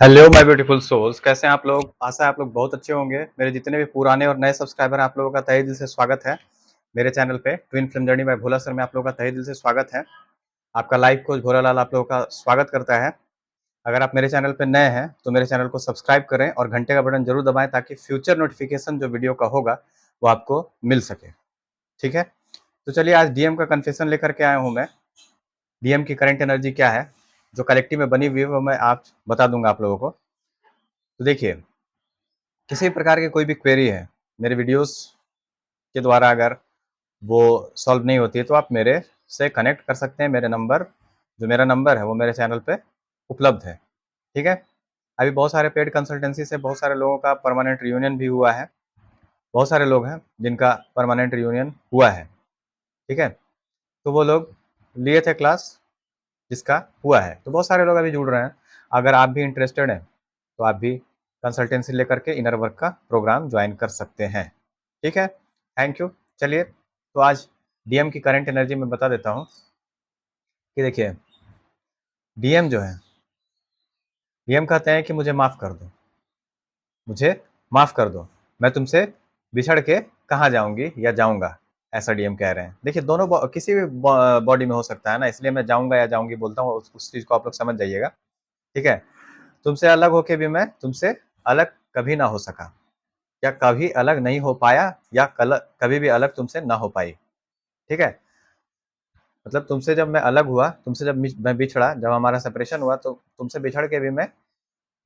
Hello my beautiful souls, कैसे हैं आप लोग। आशा है आप लोग बहुत अच्छे होंगे। मेरे जितने भी पुराने और नए सब्सक्राइबर हैं, आप लोगों का तहे दिल से स्वागत है मेरे चैनल पे ट्विन फिल्म जर्नी बाय भोला सर में। आप लोगों का तहे दिल से स्वागत है। आपका लाइव कोच भोला लाल आप लोगों का स्वागत करता है। अगर आप मेरे चैनल पे नए हैं तो मेरे चैनल को सब्सक्राइब करें और घंटे का बटन जरूर दबाएं ताकि फ्यूचर नोटिफिकेशन जो वीडियो का होगा वो आपको मिल सके। ठीक है, तो चलिए आज डीएम का कन्फेशन लेकर के आया हूँ मैं। डीएम की करंट एनर्जी क्या है, जो कलेक्टिव में बनी हुई है, वो मैं आप बता दूंगा आप लोगों को। तो देखिए, किसी भी प्रकार की कोई भी क्वेरी है मेरे वीडियोस के द्वारा अगर वो सॉल्व नहीं होती है तो आप मेरे से कनेक्ट कर सकते हैं। मेरा नंबर है वो मेरे चैनल पे उपलब्ध है। ठीक है, अभी बहुत सारे पेड कंसल्टेंसी से बहुत सारे लोगों का परमानेंट रियूनियन भी हुआ है। बहुत सारे लोग हैं जिनका परमानेंट रियूनियन हुआ है। ठीक है, तो वो लोग लिए थे क्लास जिसका हुआ है, तो बहुत सारे लोग अभी जुड़ रहे हैं। अगर आप भी इंटरेस्टेड हैं तो आप भी कंसल्टेंसी लेकर के इनर वर्क का प्रोग्राम ज्वाइन कर सकते हैं। ठीक है, थैंक यू। चलिए, तो आज डीएम की करंट एनर्जी में बता देता हूँ कि देखिए, डीएम जो है, डीएम कहते हैं कि मुझे माफ़ कर दो, मुझे माफ़ कर दो, मैं तुमसे बिछड़ के कहाँ जाऊंगी या जाऊंगा, ऐसा डीएम कह रहे हैं। देखिए, दोनों किसी भी बॉडी में हो सकता है ना, इसलिए मैं जाऊंगा या जाऊंगी बोलता हूँ, उस चीज़ को आप लोग समझ जाइएगा। ठीक है, तुमसे अलग होके भी मैं तुमसे अलग कभी ना हो सका, या कभी अलग नहीं हो पाया, या कभी भी अलग तुमसे ना हो पाई। ठीक है, मतलब तुमसे जब मैं अलग हुआ, तुमसे जब मैं बिछड़ा, जब हमारा सेपरेशन हुआ, तो तुमसे बिछड़ के भी मैं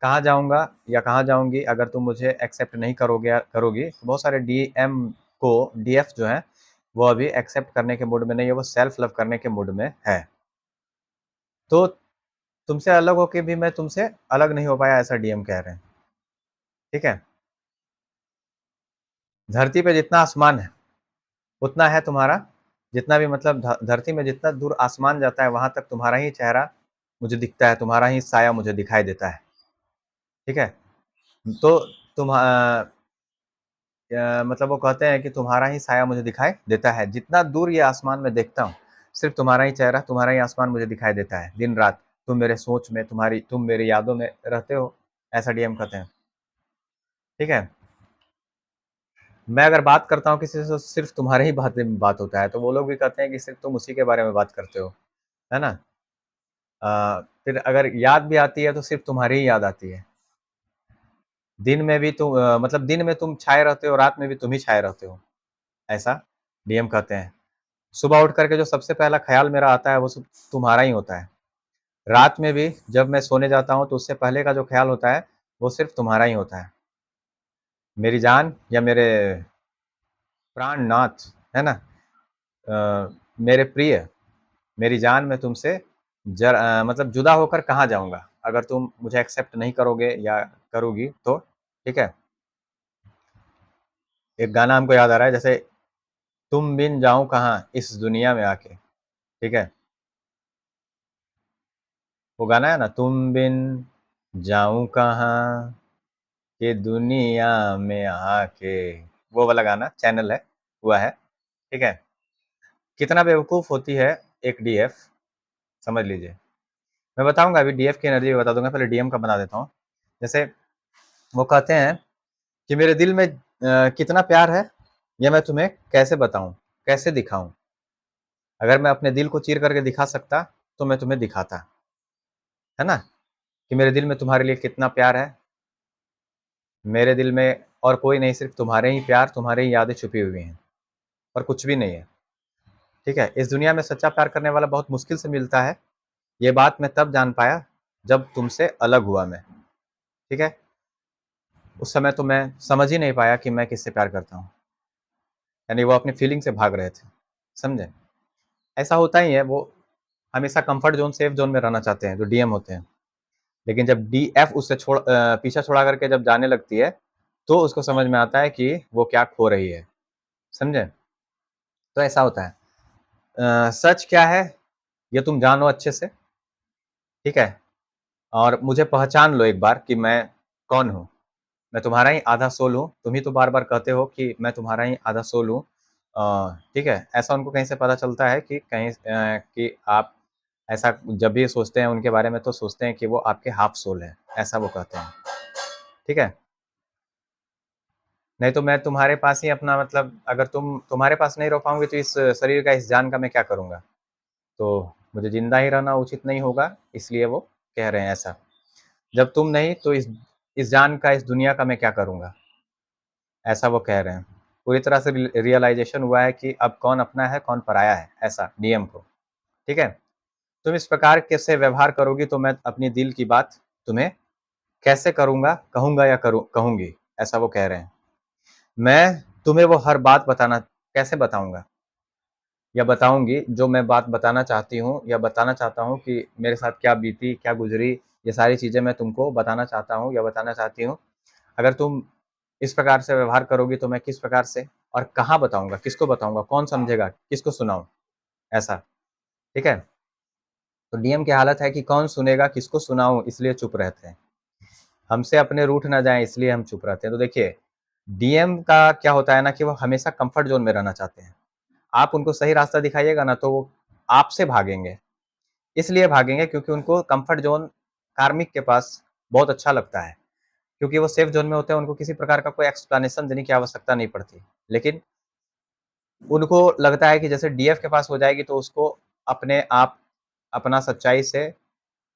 कहाँ जाऊंगा या कहाँ जाऊंगी अगर तुम मुझे एक्सेप्ट नहीं करोगे करोगी। तो बहुत सारे डीएम को डीएफ जो है वो अभी एक्सेप्ट करने के मूड में नहीं है, वो सेल्फ लव करने के मूड में है। तो तुमसे अलग होके भी मैं तुमसे अलग नहीं हो पाया, ऐसा डीएम कह रहे हैं। ठीक है, धरती पे जितना आसमान है उतना है तुम्हारा। जितना भी मतलब धरती में जितना दूर आसमान जाता है वहां तक तुम्हारा ही चेहरा मुझे दिखता है, तुम्हारा ही साया मुझे दिखाई देता है। ठीक है, तो तुम मतलब वो कहते हैं कि तुम्हारा ही साया मुझे दिखाई देता है। जितना दूर ये आसमान में देखता हूँ, सिर्फ तुम्हारा ही चेहरा, तुम्हारा ही आसमान मुझे दिखाई देता है दिन रात। तुम मेरे सोच में, तुम मेरी यादों में रहते हो, ऐसा डीएम कहते हैं। ठीक है, मैं अगर बात करता हूँ किसी से तो सिर्फ तुम्हारे ही बात होता है, तो वो लोग भी कहते हैं कि सिर्फ तुम उसी के बारे में बात करते हो, है ना। फिर अगर याद भी आती है तो सिर्फ तुम्हारी ही याद आती है। दिन में भी तुम मतलब दिन में तुम छाए रहते हो, रात में भी तुम ही छाए रहते हो, ऐसा डीएम कहते हैं। सुबह उठ करके जो सबसे पहला ख्याल मेरा आता है वो सब तुम्हारा ही होता है। रात में भी जब मैं सोने जाता हूँ तो उससे पहले का जो ख्याल होता है वो सिर्फ तुम्हारा ही होता है। मेरी जान या मेरे प्राणनाथ, है ना, मेरे प्रिय, मेरी जान, मैं तुमसे मतलब जुदा होकर कहाँ जाऊंगा अगर तुम मुझे एक्सेप्ट नहीं करोगे या करोगी तो। ठीक है, एक गाना हमको याद आ रहा है, जैसे तुम बिन जाऊं कहाँ इस दुनिया में आके। ठीक है, वो गाना है ना, तुम बिन जाऊं कहाँ के दुनिया में आके, वो वाला गाना चैनल है, हुआ है। ठीक है, कितना बेवकूफ होती है एक डीएफ, समझ लीजिए। मैं बताऊंगा, अभी डीएफ की एनर्जी बता दूंगा, पहले डीएम का बना देता हूँ। जैसे वो कहते हैं कि मेरे दिल में कितना प्यार है, यह मैं तुम्हें कैसे बताऊं, कैसे दिखाऊं। अगर मैं अपने दिल को चीर करके दिखा सकता तो मैं तुम्हें दिखाता, है ना, कि मेरे दिल में तुम्हारे लिए कितना प्यार है। मेरे दिल में और कोई नहीं, सिर्फ तुम्हारे ही प्यार, तुम्हारे ही यादें छुपी हुई हैं, और कुछ भी नहीं है। ठीक है, इस दुनिया में सच्चा प्यार करने वाला बहुत मुश्किल से मिलता है। ये बात मैं तब जान पाया जब तुमसे अलग हुआ मैं। ठीक है, उस समय तो मैं समझ ही नहीं पाया कि मैं किससे प्यार करता हूँ, यानी वो अपनी फीलिंग से भाग रहे थे, समझे। ऐसा होता ही है, वो हमेशा कंफर्ट जोन, सेफ जोन में रहना चाहते हैं जो डीएम होते हैं। लेकिन जब डीएफ उससे पीछा छोड़ा करके जब जाने लगती है तो उसको समझ में आता है कि वो क्या खो रही है, समझे। तो ऐसा होता है। सच क्या है ये तुम जानो अच्छे से। ठीक है, और मुझे पहचान लो एक बार कि मैं कौन हूँ। मैं तुम्हारा ही आधा सोल हूँ। तुम ही तो बार बार कहते हो कि मैं तुम्हारा ही आधा सोल हूँ। ठीक है, ऐसा उनको कहीं से पता चलता है कि कहीं कि आप ऐसा जब भी सोचते हैं उनके बारे में तो सोचते हैं कि वो आपके हाफ सोल है, ऐसा वो कहते हैं। ठीक है? नहीं तो मैं तुम्हारे पास ही अपना मतलब अगर तुम्हारे पास नहीं रह पाऊँगी तो इस शरीर का, इस जान का मैं क्या करूँगा? तो मुझे ज़िंदा ही रहना उचित नहीं होगा, इसलिए वो कह रहे हैं ऐसा। जब तुम नहीं तो इस जान का, इस दुनिया का मैं क्या करूँगा? ऐसा वो कह रहे हैं। पूरी तरह से रियलाइज़ेशन हुआ है कि अब कौन अपना है, कौन पराया है, ऐसा डीएम को। ठीक है? तुम इस प्रकार कैसे व्यवहार करोगी तो मैं अपनी दिल की बात तुम्हें कैसे करूँगा, कहूँगा या कहूँगी, ऐसा वो कह रहे हैं। मैं तुम्हें वो हर बात बताना कैसे बताऊँगा या बताऊँगी जो मैं बात बताना चाहती हूँ या बताना चाहता हूँ कि मेरे साथ क्या बीती, क्या गुज़री, ये सारी चीज़ें मैं तुमको बताना चाहता हूँ या बताना चाहती हूँ। अगर तुम इस प्रकार से व्यवहार करोगी तो मैं किस प्रकार से और कहाँ बताऊँगा, किसको बताऊँगा, कौन समझेगा, किसको सुनाऊँ, ऐसा। ठीक है? तो डीएम की हालत है कि कौन सुनेगा, किसको सुनाऊँ, इसलिए चुप रहते हैं। हमसे अपने रूठ ना जाएँ इसलिए हम चुप रहते हैं। तो देखिए, डीएम का क्या होता है ना कि वो हमेशा कम्फर्ट ज़ोन में रहना चाहते हैं। आप उनको सही रास्ता दिखाइएगा ना तो वो आपसे भागेंगे। इसलिए भागेंगे क्योंकि उनको कम्फर्ट ज़ोन कार्मिक के पास बहुत अच्छा लगता है। क्योंकि वो सेफ ज़ोन में होते हैं, उनको किसी प्रकार का कोई एक्सप्लेनेशन देने की आवश्यकता नहीं पड़ती। लेकिन उनको लगता है कि जैसे डीएफ के पास हो जाएगी तो उसको अपने आप, अपना सच्चाई से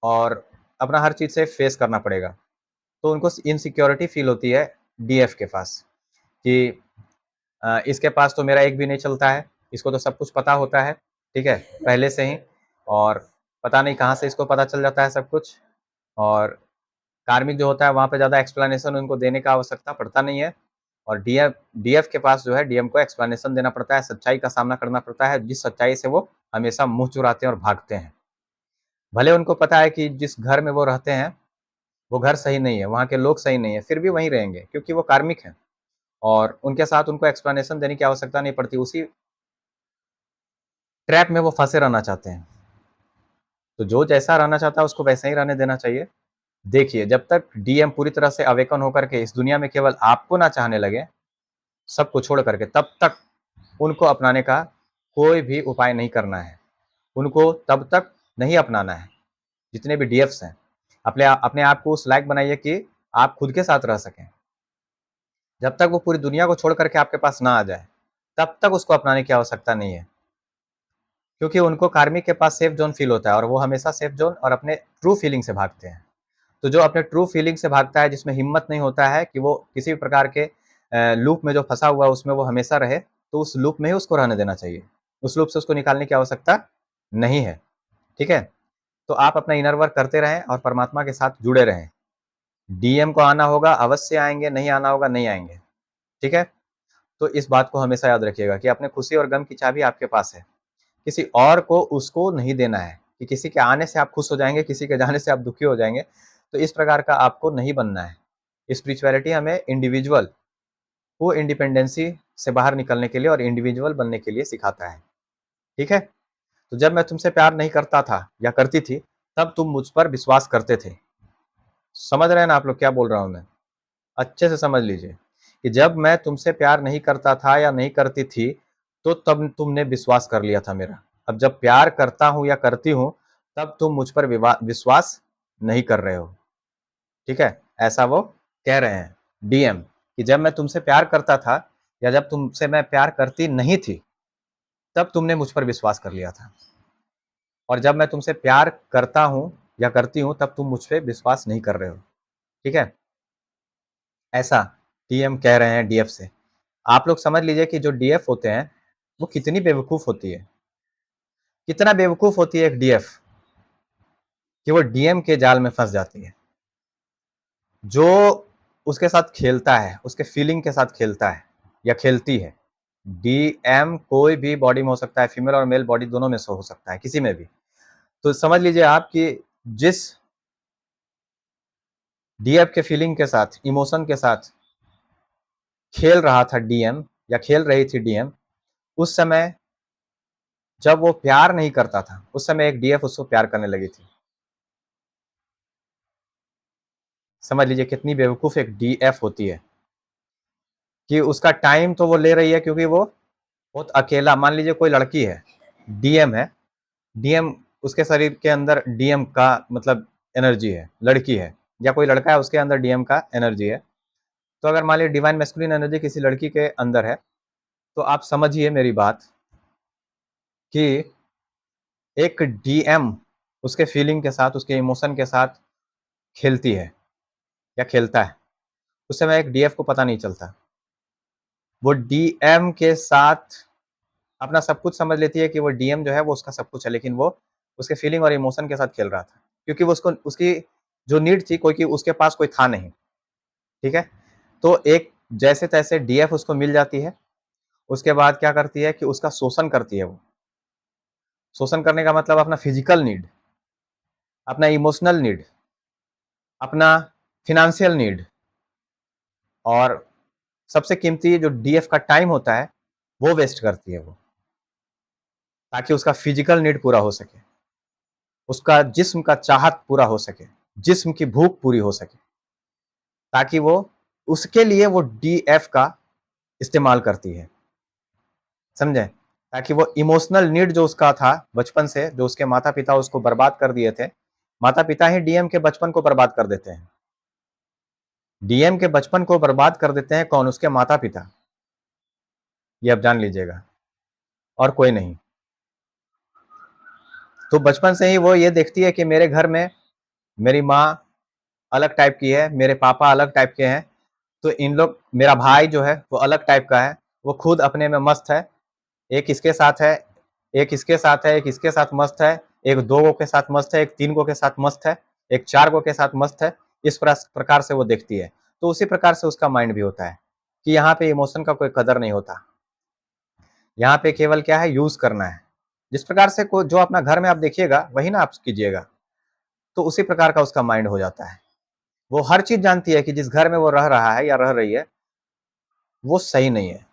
और अपना हर चीज़ से फेस करना पड़ेगा। तो उनको इनसिक्योरिटी फ़ील होती है डीएफ के पास कि इसके पास तो मेरा एक भी नहीं चलता है, इसको तो सब कुछ पता होता है, ठीक है, पहले से ही और पता नहीं कहाँ से इसको पता चल जाता है सब कुछ और कार्मिक जो होता है वहाँ पे ज़्यादा एक्सप्लेनेशन उनको देने का आवश्यकता पड़ता नहीं है और डीएफ डीएफ के पास जो है डीएम को एक्सप्लेनेशन देना पड़ता है, सच्चाई का सामना करना पड़ता है, जिस सच्चाई से वो हमेशा मुँह चुराते हैं और भागते हैं। भले उनको पता है कि जिस घर में वो रहते हैं, वो घर सही नहीं है, वहाँ के लोग सही नहीं है, फिर भी वहीं रहेंगे क्योंकि वो कार्मिक हैं और उनके साथ उनको एक्सप्लेनेशन देने की आवश्यकता नहीं पड़ती, उसी ट्रैप में वो फँसे रहना चाहते हैं। तो जो जैसा रहना चाहता है उसको वैसा ही रहने देना चाहिए। देखिए, जब तक डीएम पूरी तरह से अवेकन होकर के इस दुनिया में केवल आपको ना चाहने लगे, सबको छोड़ करके, तब तक उनको अपनाने का कोई भी उपाय नहीं करना है। उनको तब तक नहीं अपनाना है, जितने भी डीएफ्स हैं। अपने आप को उस लायक बनाइए कि आप खुद के साथ रह सकें। जब तक वो पूरी दुनिया को छोड़ करके आपके पास ना आ जाए, तब तक उसको अपनाने की आवश्यकता नहीं है। क्योंकि उनको कार्मिक के पास सेफ ज़ोन फ़ील होता है और वो हमेशा सेफ ज़ोन और अपने ट्रू फीलिंग से भागते हैं। तो जो अपने ट्रू फीलिंग से भागता है, जिसमें हिम्मत नहीं होता है कि वो किसी भी प्रकार के लूप में जो फँसा हुआ है उसमें वो हमेशा रहे, तो उस लूप में ही उसको रहने देना चाहिए। उस लूप से उसको निकालने की आवश्यकता नहीं है, ठीक है? तो आप अपना इनर वर्क करते रहें और परमात्मा के साथ जुड़े रहें। डीएम को आना होगा, अवश्य आएँगे, नहीं आना होगा, नहीं आएँगे, ठीक है? तो इस बात को हमेशा याद रखिएगा कि अपने खुशी और गम की चाबी आपके पास है। किसी और को उसको नहीं देना है कि किसी के आने से आप खुश हो जाएँगे, किसी के जाने से आप दुखी हो जाएँगे, तो इस प्रकार का आपको नहीं बनना है। स्पिरिचुअलिटी हमें इंडिविजुअल को इंडिपेंडेंसी से बाहर निकलने के लिए और इंडिविजुअल बनने के लिए सिखाता है, ठीक है? तो जब मैं तुमसे प्यार नहीं करता था या करती थी, तब तुम मुझ पर विश्वास करते थे। समझ रहे हैं ना आप लोग क्या बोल रहा हूँ मैं? अच्छे से समझ लीजिए कि जब मैं तुमसे प्यार नहीं करता था या नहीं करती थी, तो तब तुमने विश्वास कर लिया था मेरा। अब जब प्यार करता हूँ या करती हूँ, तब तुम मुझ पर विश्वास नहीं कर रहे हो, ठीक है? ऐसा वो कह रहे हैं डीएम कि जब मैं तुमसे प्यार करता था या जब तुमसे मैं प्यार करती नहीं थी, तब तुमने मुझ पर विश्वास कर लिया था और जब मैं तुमसे प्यार करता हूँ या करती हूँ, तब तुम मुझ पे विश्वास नहीं कर रहे हो, ठीक है? ऐसा डीएम कह रहे हैं डीएफ से। आप लोग समझ लीजिए कि जो डीएफ होते हैं, वो कितनी बेवकूफ़ होती है। कितना बेवकूफ़ होती है एक डीएफ कि वो डीएम के जाल में फँस जाती है। जो उसके साथ खेलता है, उसके फीलिंग के साथ खेलता है या खेलती है। डीएम कोई भी बॉडी में हो सकता है, फीमेल और मेल बॉडी दोनों में से हो सकता है, किसी में भी। तो समझ लीजिए आप कि जिस डीएफ के फीलिंग के साथ, इमोशन के साथ खेल रहा था डीएम या खेल रही थी डीएम, उस समय जब वो प्यार नहीं करता था, उस समय एक डीएफ उसको प्यार करने लगी थी। समझ लीजिए कितनी बेवकूफ़ एक डीएफ होती है कि उसका टाइम तो वो ले रही है क्योंकि वो बहुत अकेला, मान लीजिए कोई लड़की है, डीएम है, डीएम उसके शरीर के अंदर डीएम का मतलब एनर्जी है, लड़की है या कोई लड़का है उसके अंदर डीएम का एनर्जी है, तो अगर मान लीजिए डिवाइन मैस्कुलिन एनर्जी किसी लड़की के अंदर है, तो आप समझिए मेरी बात कि एक डीएम उसके फीलिंग के साथ, उसके इमोशन के साथ खेलती है या खेलता है, उस समय एक डीएफ को पता नहीं चलता। वो डीएम के साथ अपना सब कुछ समझ लेती है कि वो डीएम जो है वो उसका सब कुछ है, लेकिन वो उसके फीलिंग और इमोशन के साथ खेल रहा था, क्योंकि वो उसको उसकी जो नीड थी कोई, कि उसके पास कोई था नहीं। ठीक है, तो एक जैसे तैसे डीएफ उसको मिल जाती है, उसके बाद क्या करती है कि उसका शोषण करती है। वो शोषण करने का मतलब अपना फिजिकल नीड, अपना इमोशनल नीड, अपना फिनेंशियल नीड, और सबसे कीमती जो डीएफ का टाइम होता है वो वेस्ट करती है वो, ताकि उसका फिजिकल नीड पूरा हो सके, उसका जिस्म का चाहत पूरा हो सके, जिस्म की भूख पूरी हो सके, ताकि वो उसके लिए वो डीएफ का इस्तेमाल करती है। समझे? ताकि वो इमोशनल नीड जो उसका था बचपन से, जो उसके माता पिता उसको बर्बाद कर दिए थे, माता पिता ही डीएम के बचपन को बर्बाद कर देते हैं। डीएम के बचपन को बर्बाद कर देते हैं कौन? उसके माता पिता। ये आप जान लीजिएगा, और कोई नहीं। तो बचपन से ही वो ये देखती है कि मेरे घर में मेरी माँ अलग टाइप की है, मेरे पापा अलग टाइप के हैं, तो इन लोग, मेरा भाई जो है वो अलग टाइप का है, वो खुद अपने में मस्त है, एक इसके साथ है, एक इसके साथ है, एक इसके साथ मस्त है, एक 2 गो के साथ मस्त है, एक 3 गो के साथ मस्त है, एक 4 गो के साथ मस्त है। इस प्रकार से वो देखती है। तो उसी प्रकार से उसका माइंड भी होता है कि यहाँ पे इमोशन का कोई कदर नहीं होता, यहाँ पे केवल क्या है, यूज करना है। जिस प्रकार से को जो अपना घर में आप देखिएगा वही ना आप कीजिएगा, तो उसी प्रकार का उसका माइंड हो जाता है। वो हर चीज जानती है कि जिस घर में वो रह रहा है या रह रही है वो सही नहीं है।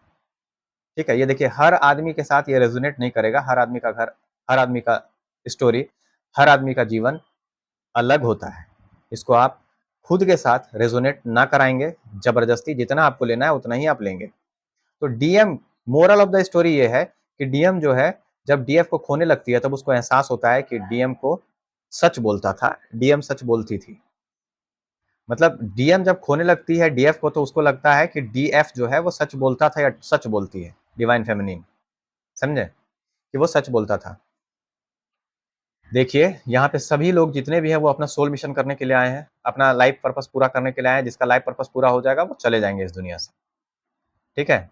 ठीक है, ये देखिए, हर आदमी के साथ ये रेजोनेट नहीं करेगा। हर आदमी का घर, हर आदमी का स्टोरी, हर आदमी का जीवन अलग होता है। इसको आप खुद के साथ रेजोनेट ना कराएंगे जबरदस्ती, जितना आपको लेना है उतना ही आप लेंगे। तो DM, moral of the story ये है कि डीएम जो है जब डीएफ को खोने लगती है तब उसको एहसास होता है कि डीएम को सच बोलता था, डीएम सच बोलती थी। मतलब डीएम जब खोने लगती है डीएफ को, तो उसको लगता है कि डीएफ जो है वो सच बोलता था या सच बोलती है, डिवाइन फेमिनिन। समझे कि वो सच बोलता था। देखिए, यहाँ पे सभी लोग जितने भी हैं वो अपना सोल मिशन करने के लिए आए हैं, अपना लाइफ पर्पस पूरा करने के लिए आए हैं। जिसका लाइफ पर्पस पूरा हो जाएगा वो चले जाएंगे इस दुनिया से। ठीक है,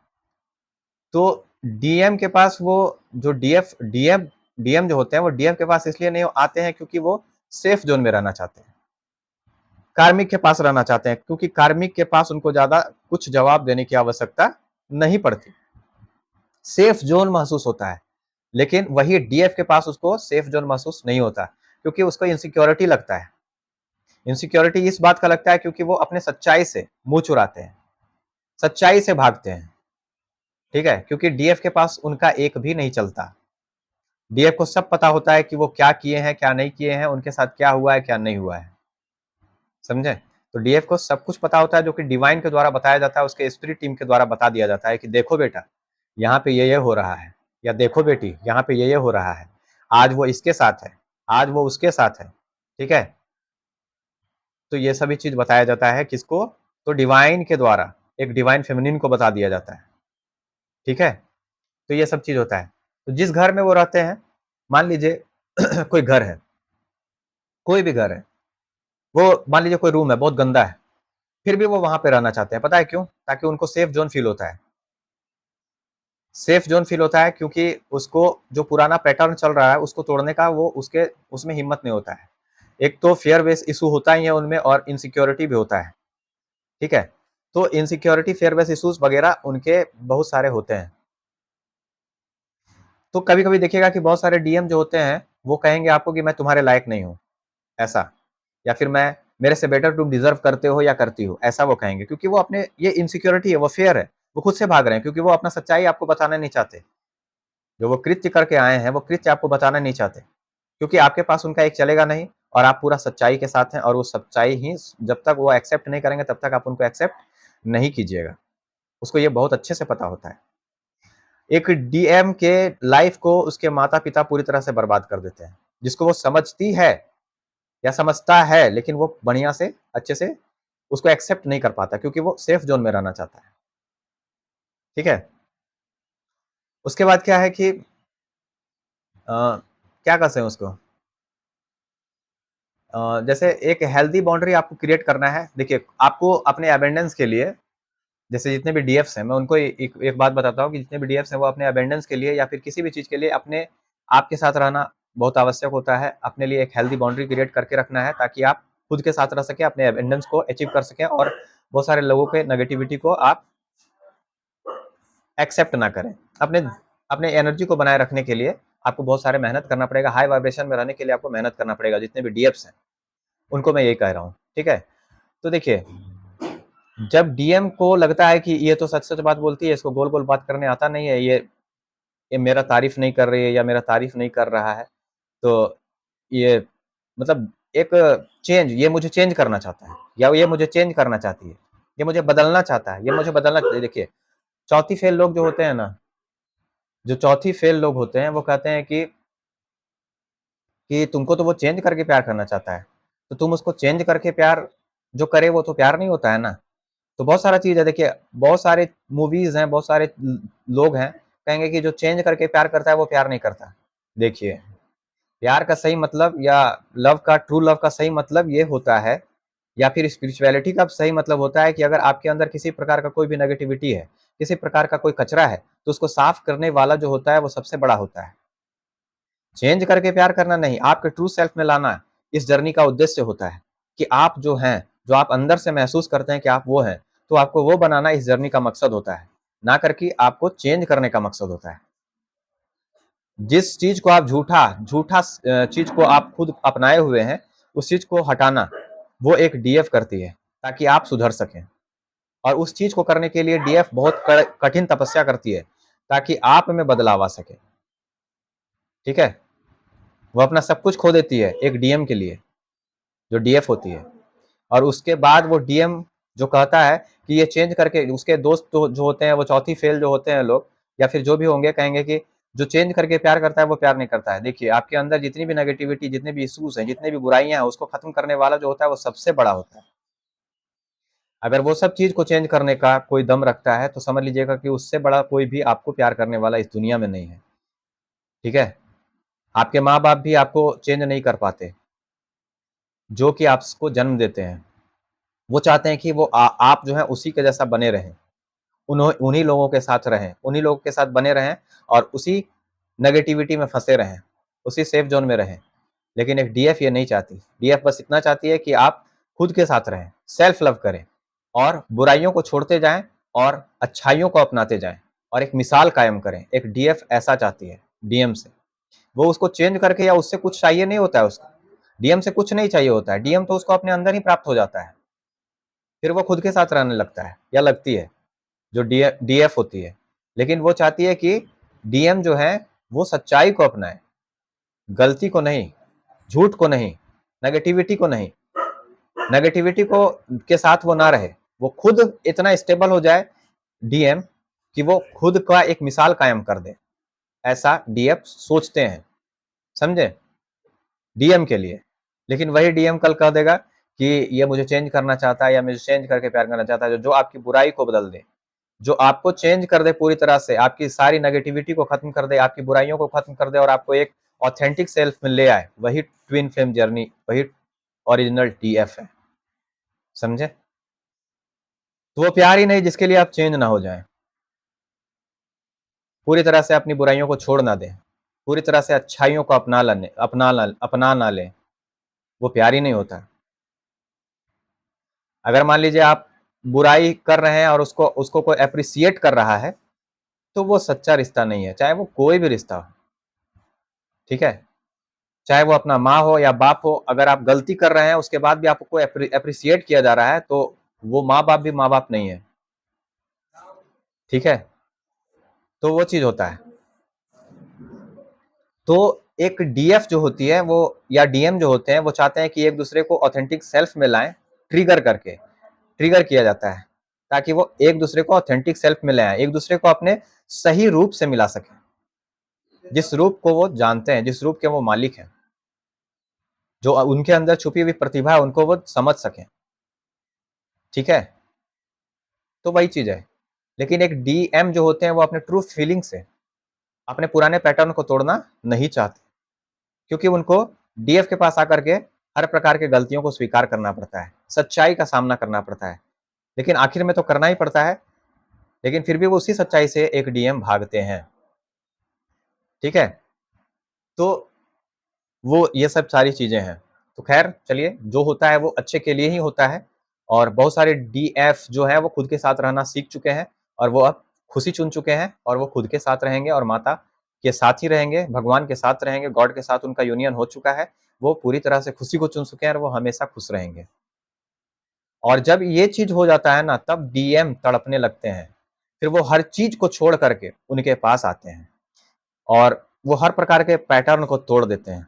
तो डीएम के पास वो जो डीएम जो होते हैं वो डीएम के पास इसलिए नहीं आते हैं क्योंकि वो सेफ जोन में रहना चाहते हैं, कार्मिक के पास रहना चाहते हैं, क्योंकि कार्मिक के पास उनको ज्यादा कुछ जवाब देने की आवश्यकता नहीं पड़ती, सेफ जोन महसूस होता है। लेकिन वही डीएफ के पास उसको सेफ जोन महसूस नहीं होता, क्योंकि उसको इनसिक्योरिटी लगता है। इनसिक्योरिटी इस बात का लगता है क्योंकि वो अपने सच्चाई से मुंह चुराते हैं, सच्चाई से भागते हैं। ठीक है, क्योंकि डीएफ के पास उनका एक भी नहीं चलता। डीएफ को सब पता होता है कि वो क्या किए हैं, क्या नहीं किए हैं, उनके साथ क्या हुआ है, क्या नहीं हुआ है। समझे? तो डीएफ को सब कुछ पता होता है, जो कि डिवाइन के द्वारा बताया जाता है, उसके स्पिरिट टीम के द्वारा बता दिया जाता है कि देखो बेटा, यहाँ पे ये हो रहा है, या देखो बेटी, यहाँ पे ये हो रहा है, आज वो इसके साथ है, आज वो उसके साथ है। ठीक है, तो ये सभी चीज बताया जाता है किसको? तो डिवाइन के द्वारा, एक डिवाइन फेमिनिन को बता दिया जाता है। ठीक है, तो ये सब चीज होता है। तो जिस घर में वो रहते हैं, मान लीजिए कोई घर है, कोई भी घर है, वो मान लीजिए कोई रूम है बहुत गंदा है, फिर भी वो वहां पे रहना चाहते हैं। पता है क्यों? ताकि उनको सेफ जोन फील होता है। सेफ जोन फील होता है क्योंकि उसको जो पुराना पैटर्न चल रहा है उसको तोड़ने का वो उसके उसमें हिम्मत नहीं होता है। एक तो फियर बेस इशू होता ही है उनमें, और इनसिक्योरिटी भी होता है। ठीक है, तो इनसिक्योरिटी, फियर बेस इश्यूज वगैरह उनके बहुत सारे होते हैं। तो कभी कभी देखिएगा कि बहुत सारे डीएम जो होते हैं वो कहेंगे आपको कि मैं तुम्हारे लायक नहीं हूं, ऐसा, या फिर मैं, मेरे से बेटर तुम डिजर्व करते हो या करती हो, ऐसा वो कहेंगे, क्योंकि वो अपने, ये इनसिक्योरिटी है, वो फेयर है, वो खुद से भाग रहे हैं, क्योंकि वो अपना सच्चाई आपको बताना नहीं चाहते। जो वो कृत्य करके आए हैं वो कृत्य आपको बताना नहीं चाहते, क्योंकि आपके पास उनका एक चलेगा नहीं, और आप पूरा सच्चाई के साथ हैं, और वो सच्चाई ही जब तक वो एक्सेप्ट नहीं करेंगे तब तक आप उनको एक्सेप्ट नहीं कीजिएगा। उसको ये बहुत अच्छे से पता होता है। एक डीएम के लाइफ को उसके माता पिता पूरी तरह से बर्बाद कर देते हैं। जिसको वो समझती है या समझता है, लेकिन वो बढ़िया से अच्छे से उसको एक्सेप्ट नहीं कर पाता, क्योंकि वो सेफ जोन में रहना चाहता है। ठीक है। उसके बाद क्या है कि क्या कहते हैं उसको, जैसे एक हेल्दी बाउंड्री आपको क्रिएट करना है। देखिए, आपको अपने अबेंडेंस के लिए, जैसे जितने भी डीएफ्स हैं, मैं उनको एक बात बताता हूँ कि जितने भी डीएफ्स हैं वो अपने अबेंडेंस के लिए या फिर किसी भी चीज़ के लिए अपने आप के साथ रहना बहुत आवश्यक होता है। अपने लिए एक हेल्दी बाउंड्री क्रिएट करके रखना है, ताकि आप खुद के साथ रह सकें, अपने अबेंडेंस को अचीव कर सकें और बहुत सारे लोगों के नेगेटिविटी को आप एक्सेप्ट ना करें। अपने अपने एनर्जी को बनाए रखने के लिए आपको बहुत सारे मेहनत करना पड़ेगा। हाई वाइब्रेशन में रहने के लिए आपको मेहनत करना पड़ेगा। जितने भी डीएफ्स हैं उनको मैं यही कह रहा हूँ। ठीक है। तो देखिए, जब डीएम को लगता है कि ये तो सच सच बात बोलती है, इसको गोल गोल बात करने आता नहीं है, ये मेरा तारीफ नहीं कर रही है या मेरा तारीफ नहीं कर रहा है, तो ये मतलब एक चेंज, ये मुझे चेंज करना चाहता है या ये मुझे चेंज करना चाहती है, ये मुझे बदलना चाहता है, ये मुझे बदलना। देखिए, चौथी फेल लोग जो होते हैं ना, जो चौथी फेल लोग होते हैं, वो कहते हैं कि तुमको तो वो चेंज करके प्यार करना चाहता है, तो तुम उसको चेंज करके प्यार जो करे वो तो प्यार नहीं होता है ना। तो बहुत सारा चीज़ है। देखिए, बहुत सारे मूवीज़ हैं, बहुत सारे लोग हैं, कहेंगे कि जो चेंज करके प्यार करता है वो प्यार नहीं करता। देखिए, प्यार का सही मतलब या लव का, ट्रू लव का सही मतलब ये होता है, या फिर स्पिरिचुअलिटी का सही मतलब होता है कि अगर आपके अंदर किसी प्रकार का कोई भी नेगेटिविटी है, किसी प्रकार का कोई कचरा है, तो उसको साफ करने वाला जो होता है वो सबसे बड़ा होता है। चेंज करके प्यार करना नहीं, आपके ट्रू सेल्फ में लाना इस जर्नी का उद्देश्य होता है। कि आप जो हैं, जो आप अंदर से महसूस करते हैं कि आप वो हैं, तो आपको वो बनाना इस जर्नी का मकसद होता है, ना करके आपको चेंज करने का मकसद होता है। जिस चीज को आप झूठा झूठा चीज को आप खुद अपनाए हुए हैं, उस चीज को हटाना वो एक डीएफ करती है, ताकि आप सुधर सकें। और उस चीज को करने के लिए डीएफ बहुत कठिन तपस्या करती है, ताकि आप में बदलाव आ सके। ठीक है। वो अपना सब कुछ खो देती है एक डीएम के लिए, जो डीएफ होती है। और उसके बाद वो डीएम जो कहता है कि ये चेंज करके, उसके दोस्त जो होते हैं, वो चौथी फेल जो होते हैं लोग, या फिर जो भी होंगे, कहेंगे कि जो चेंज करके प्यार करता है वो प्यार नहीं करता है। देखिए, आपके अंदर जितनी भी नेगेटिविटी, जितने भी इश्यूज हैं, जितनी भी बुराइयां हैं, उसको खत्म करने वाला जो होता है वो सबसे बड़ा होता है। अगर वो सब चीज को चेंज करने का कोई दम रखता है, तो समझ लीजिएगा कि उससे बड़ा कोई भी आपको प्यार करने वाला इस दुनिया में नहीं है। ठीक है। आपके माँ बाप भी आपको चेंज नहीं कर पाते, जो कि आपको जन्म देते हैं। वो चाहते हैं कि वो आप जो है उसी के जैसा बने रहें, उन्हीं लोगों के साथ रहें, उन्हीं लोगों के साथ बने रहें, और उसी नेगेटिविटी में फंसे रहें, उसी सेफ जोन में रहें। लेकिन एक डीएफ ये नहीं चाहती। डीएफ बस इतना चाहती है कि आप खुद के साथ रहें, सेल्फ लव करें, और बुराइयों को छोड़ते जाएं और अच्छाइयों को अपनाते जाएं, और एक मिसाल कायम करें। एक डीएफ ऐसा चाहती है डीएम से। वो उसको चेंज करके या उससे कुछ चाहिए नहीं होता है उसको, डीएम से कुछ नहीं चाहिए होता है। डीएम तो उसको अपने अंदर ही प्राप्त हो जाता है, फिर वो खुद के साथ रहने लगता है या लगती है, जो डीएफ होती है। लेकिन वो चाहती है कि डीएम जो है वो सच्चाई को अपनाए, गलती को नहीं, झूठ को नहीं, नेगेटिविटी को नहीं। नेगेटिविटी को के साथ वो ना रहे, वो खुद इतना स्टेबल हो जाए डीएम कि वो खुद का एक मिसाल कायम कर दे। ऐसा डीएफ सोचते हैं, समझे, डीएम के लिए। लेकिन वही डीएम कल कह देगा कि ये मुझे चेंज करना चाहता है या मुझे चेंज करके प्यार करना चाहता है, जो आपकी बुराई को बदल दे, जो आपको चेंज कर दे पूरी तरह से, आपकी सारी नेगेटिविटी को खत्म कर दे, आपकी बुराइयों को खत्म कर दे, और आपको एक ऑथेंटिक सेल्फ में ले आए। वही ट्विन फ्लेम जर्नी, वही ओरिजिनल टीएफ है। समझे। तो वो प्यार ही नहीं जिसके लिए आप चेंज ना हो जाएं, पूरी तरह से अपनी बुराइयों को छोड़ ना दें, पूरी तरह से अच्छाइयों को अपना ना लें, वो प्यार ही नहीं होता। अगर मान लीजिए आप बुराई कर रहे हैं और उसको उसको कोई अप्रिसिएट कर रहा है, तो वो सच्चा रिश्ता नहीं है, चाहे वो कोई भी रिश्ता हो। ठीक है। चाहे वो अपना माँ हो या बाप हो, अगर आप गलती कर रहे हैं उसके बाद भी आपको अप्रिसिएट किया जा रहा है, तो वो माँ बाप भी माँ बाप नहीं है। ठीक है। तो वो चीज होता है। तो एक डीएफ जो होती है वो, या डीएम जो होते हैं, वो चाहते हैं कि एक दूसरे को ऑथेंटिक सेल्फ में लाएं, ट्रिगर करके, ट्रिगर किया जाता है, ताकि वो एक दूसरे को ऑथेंटिक सेल्फ में ले आए, एक दूसरे को अपने सही रूप से मिला सके, जिस रूप को वो जानते हैं, जिस रूप के वो मालिक हैं। जो उनके अंदर छुपी हुई प्रतिभा है उनको वो समझ सकें, ठीक है। तो वही चीज है। लेकिन एक डीएम जो होते हैं वो अपने ट्रू फीलिंग से अपने पुराने पैटर्न को तोड़ना नहीं चाहते, क्योंकि उनको डीएफ के पास आकर के हर प्रकार के गलतियों को स्वीकार करना पड़ता है, सच्चाई का सामना करना पड़ता है, लेकिन आखिर में तो करना ही पड़ता है। लेकिन फिर भी वो उसी सच्चाई से एक डीएम भागते हैं, ठीक है। तो वो ये सब सारी चीजें हैं। तो खैर चलिए, जो होता है वो अच्छे के लिए ही होता है, और बहुत सारे डीएफ जो है वो खुद के साथ रहना सीख चुके हैं, और वो अब खुशी चुन चुके हैं, और वो खुद के साथ रहेंगे और माता के साथ ही रहेंगे, भगवान के साथ रहेंगे, गॉड के साथ उनका यूनियन हो चुका है। वो पूरी तरह से खुशी को चुन चुके हैं और वो हमेशा खुश रहेंगे। और जब ये चीज हो जाता है ना, तब डीएम तड़पने लगते हैं, फिर वो हर चीज को छोड़ करके उनके पास आते हैं, और वो हर प्रकार के पैटर्न को तोड़ देते हैं,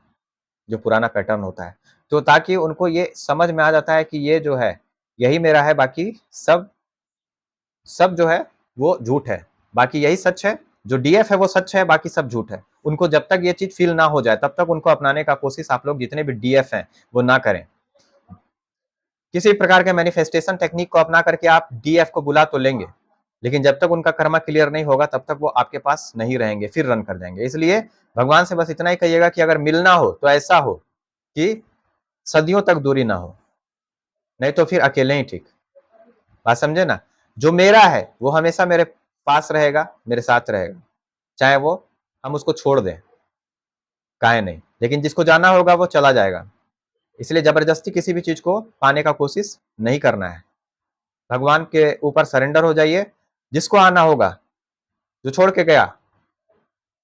जो पुराना पैटर्न होता है। तो ताकि उनको ये समझ में आ जाता है कि ये जो है यही मेरा है, बाकी सब सब जो है वो झूठ है, बाकी यही सच है। जो डीएफ है वो सच है, बाकी सब झूठ है। उनको जब तक ये चीज फील ना हो जाए तब तक उनको अपनाने का कोशिश आप लोग जितने भी डीएफ हैं वो ना करें। किसी प्रकार के मैनिफेस्टेशन टेक्निक को अपना करके आप डीएफ को बुला तो लेंगे, लेकिन जब तक उनका कर्मा क्लियर नहीं होगा तब तक वो आपके पास नहीं रहेंगे, फिर रन कर जाएंगे। इसलिए भगवान से बस इतना ही कहिएगा कि अगर मिलना हो तो ऐसा हो कि सदियों तक दूरी ना हो, नहीं तो फिर अकेले ही ठीक। बात समझे ना। जो मेरा है वो हमेशा मेरे पास रहेगा, मेरे साथ रहेगा, चाहे वो हम उसको छोड़ दें, काहे नहीं। लेकिन जिसको जाना होगा वो चला जाएगा। इसलिए जबरदस्ती किसी भी चीज को पाने का कोशिश नहीं करना है। भगवान के ऊपर सरेंडर हो जाइए। जिसको आना होगा, जो छोड़ के गया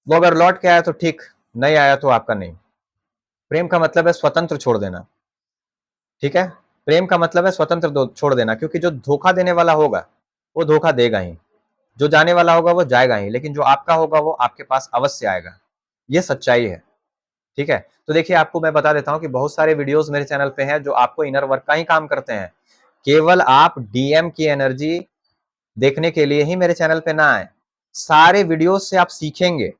वो अगर लौट के आया तो ठीक, नहीं आया तो आपका नहीं। प्रेम का मतलब है स्वतंत्र छोड़ देना, ठीक है। प्रेम का मतलब है स्वतंत्र छोड़ देना, क्योंकि जो धोखा देने वाला होगा वो धोखा देगा ही, जो जाने वाला होगा वो जाएगा ही, लेकिन जो आपका होगा वो आपके पास अवश्य आएगा। ये सच्चाई है, ठीक है। तो देखिए, आपको मैं बता देता हूं कि बहुत सारे वीडियोस मेरे चैनल पे हैं जो आपको इनर वर्क का ही काम करते हैं। केवल आप डीएम की एनर्जी देखने के लिए ही मेरे चैनल पे ना आए, सारे वीडियोस से आप सीखेंगे।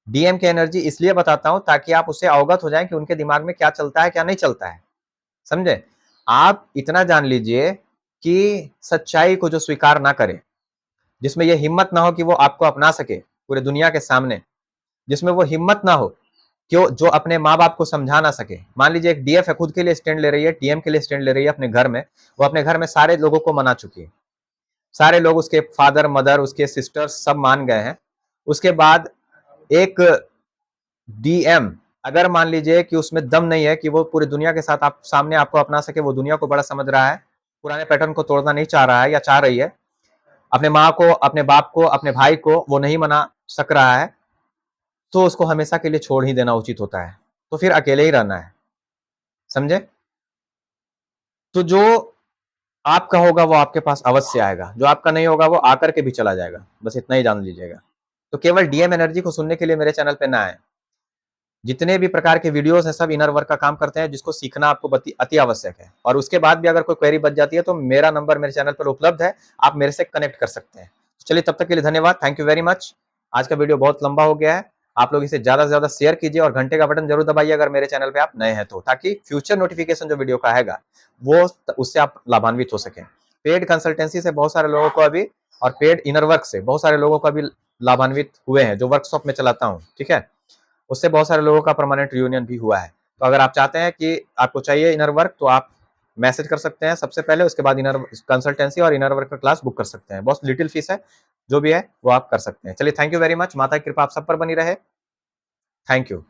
डीएम की एनर्जी इसलिए बताता हूं ताकि आप उससे अवगत हो जाएं कि उनके दिमाग में क्या चलता है, क्या नहीं चलता है, समझे। आप इतना जान लीजिए कि सच्चाई को जो स्वीकार ना करे, जिसमें यह हिम्मत ना हो कि वो आपको अपना सके पूरे दुनिया के सामने, जिसमें वो हिम्मत ना हो कि जो अपने माँ बाप को समझा ना सके। मान लीजिए एक डीएफ है, खुद के लिए स्टैंड ले रही है, टीएम के लिए स्टैंड ले रही है अपने घर में, वो अपने घर में सारे लोगों को मना चुकी है, सारे लोग उसके फादर मदर उसके सिस्टर्स सब मान गए हैं। उसके बाद एक डीएम, अगर मान लीजिए कि उसमें दम नहीं है कि वो पूरी दुनिया के साथ आप सामने आपको अपना सके, वो दुनिया को बड़ा समझ रहा है, पुराने पैटर्न को तोड़ना नहीं चाह रहा है या चाह रही है, अपने माँ को अपने बाप को अपने भाई को वो नहीं मना सक रहा है, तो उसको हमेशा के लिए छोड़ ही देना उचित होता है। तो फिर अकेले ही रहना है, समझे। तो जो आपका होगा वो आपके पास अवश्य आएगा, जो आपका नहीं होगा वो आकर के भी चला जाएगा, बस इतना ही जान लीजिएगा। तो केवल डीएम एनर्जी को सुनने के लिए मेरे चैनल पे ना आए। जितने भी प्रकार के वीडियोस हैं सब इनर वर्क का काम करते हैं, जिसको सीखना आपको अति आवश्यक है। और उसके बाद भी अगर कोई क्वेरी बच जाती है तो मेरा नंबर मेरे चैनल पर उपलब्ध है, आप मेरे से कनेक्ट कर सकते हैं। चलिए, तब तक के लिए धन्यवाद, थैंक यू वेरी मच। आज का वीडियो बहुत लंबा हो गया है, आप लोग इसे ज्यादा से ज्यादा शेयर कीजिए और घंटे का बटन जरूर दबाइए अगर मेरे चैनल पे आप नए हैं तो, ताकि फ्यूचर नोटिफिकेशन जो वीडियो का आएगा वो उससे आप लाभान्वित हो सकें। पेड कंसल्टेंसी से बहुत सारे लोगों को अभी, और पेड इनर वर्क से बहुत सारे लोगों को अभी लाभान्वित हुए हैं, जो वर्कशॉप में चलाता हूँ, ठीक है। उससे बहुत सारे लोगों का परमानेंट रियूनियन भी हुआ है। तो अगर आप चाहते हैं कि आपको चाहिए इनर वर्क तो आप मैसेज कर सकते हैं सबसे पहले, उसके बाद इनर कंसल्टेंसी और इनर वर्क का क्लास बुक कर सकते हैं। बहुत लिटिल फीस है, जो भी है वो आप कर सकते हैं। चलिए, थैंक यू वेरी मच, माता की कृपा आप सब पर बनी रहे। Thank you.